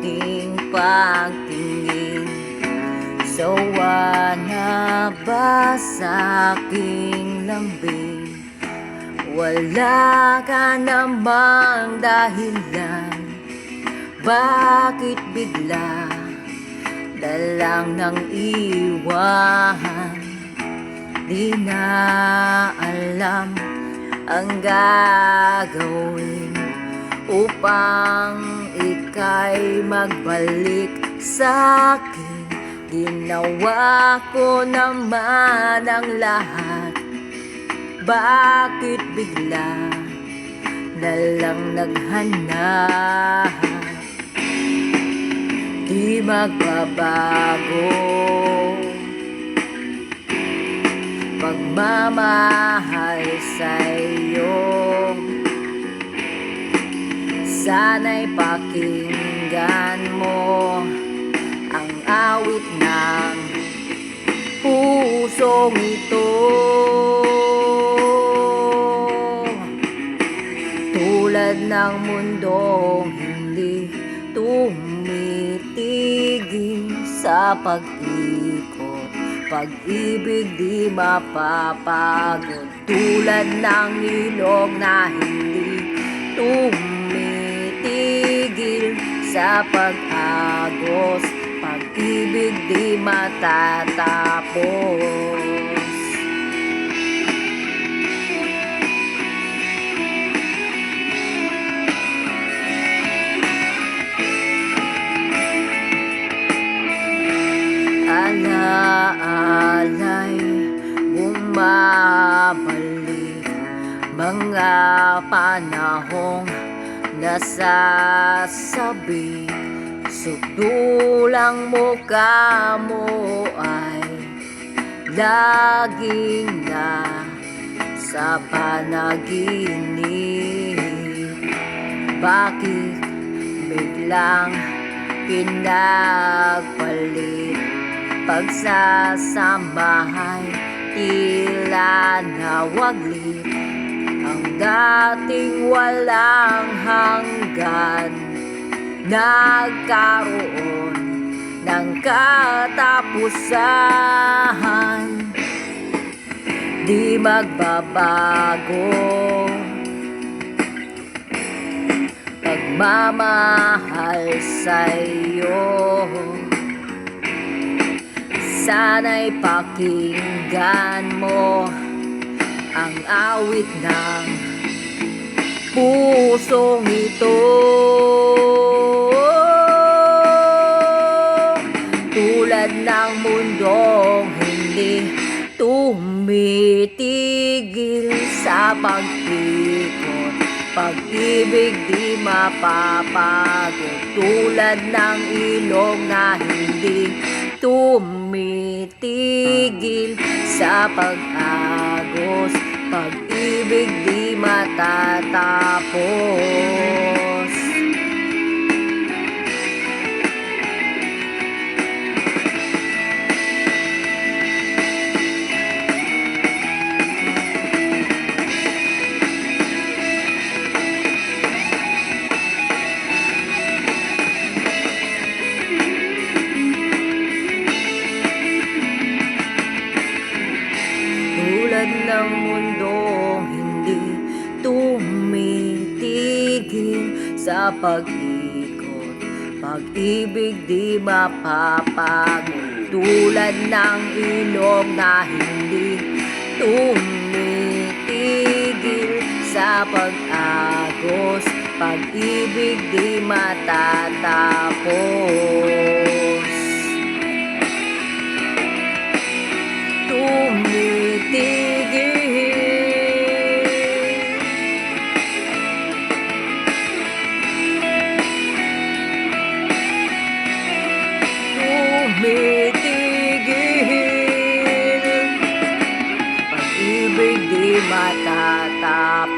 ating pagtingin. Sawa na ba sa aking lambing? Wala ka namang dahilan, bakit bigla dalang ng iwan? Di na alam ang gagawin upang ika'y magbalik sa akin. Ginawa ko naman ang lahat, bakit bigla na lang naghanap? Di magbabago pagmamahal sa'yo. Sana'y pakinggan mo ang awit ng pusong ito. Tulad ng mundong hindi tumitigil sa pag-ikot, pag-ibig di mapapagod. Tulad ng ilog na hindi tumitigil sa pag-agos, pag-ibig di matatapos. Alaalay bumabalik, mga panahong nasasabi. Sudulang mukha mo ay laging na sa panaginip. Bakit biglang pinagpalit? Pagsasamahay tila nawaglit, ang dating walang hanggan nagkaroon ng katapusan. Di magbabago pagmamahal sa'yo. Sana'y pakinggan mo ang awit ng pusong ito. Tulad ng mundong hindi tumitigil sa pag-ikot, pag-ibig di mapapagod. Tulad ng ilog na hindi tumitigil sa pag-agos, pag-ibig di matatapos. Tulad ng mundong hindi tumitigil sa pag-ikot, pag-ibig di mapapagod. Tulad ng ilog na hindi tumitigil sa pag-agos, pag-ibig di matatapos. Tumitigil, pag-ibig di matatapos.